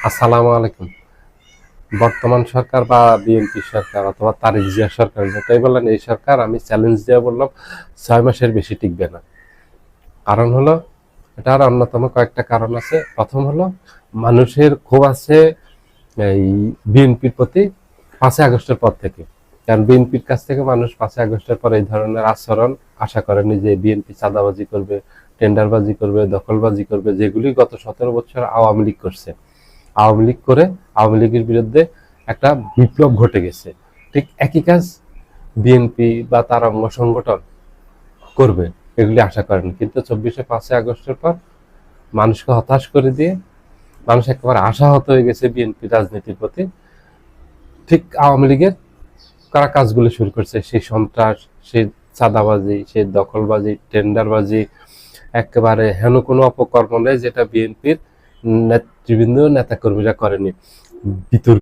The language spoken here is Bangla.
আসসালামু আলাইকুম। বর্তমান সরকার বা বিএনপি সরকার অথবা তারেক জিয়া সরকার যেটাই বললেন, এই সরকার আমি চ্যালেঞ্জ দিয়ে বললাম 6 মাসের বেশি টিকবে না। কারণ হলো, এটার অন্যতম কয়েকটা কারণ আছে। প্রথম হলো, মানুষের ক্ষোভ আছে এই বিএনপির প্রতি 5ই আগস্টের পর থেকে। কারণ বিএনপির কাছ থেকে মানুষ 5ই আগস্টের পর এই ধরনের আচরণ আশা করেনি, যে বিএনপি চাঁদাবাজি করবে, টেন্ডারবাজি করবে, দখলবাজি করবে, যেগুলি গত 17 বছর আওয়ামী লীগ করছে। আওয়ামী লীগ করে আওয়ামী লীগের বিরুদ্ধে একটা বিপ্লব ঘটে গেছে। ঠিক একই কাজ বিএনপি বা তার অঙ্গ সংগঠন করবে এগুলি আশা করেন, কিন্তু 5ই আগস্টের পর মানুষকে হতাশ করে দিয়ে মানুষ একেবারে আশাহত হয়ে গেছে বিএনপি রাজনীতির প্রতি। ঠিক আওয়ামী লীগের কারা কাজগুলো শুরু করছে, সেই সন্ত্রাস, সেই চাঁদাবাজি, সেই দখলবাজি, টেন্ডারবাজি, একেবারে হেন কোনো অপকর্ম নেই যেটা বিএনপির নেতৃবৃন্দ নেতাকর্মীরা করেনি। বিতর্ক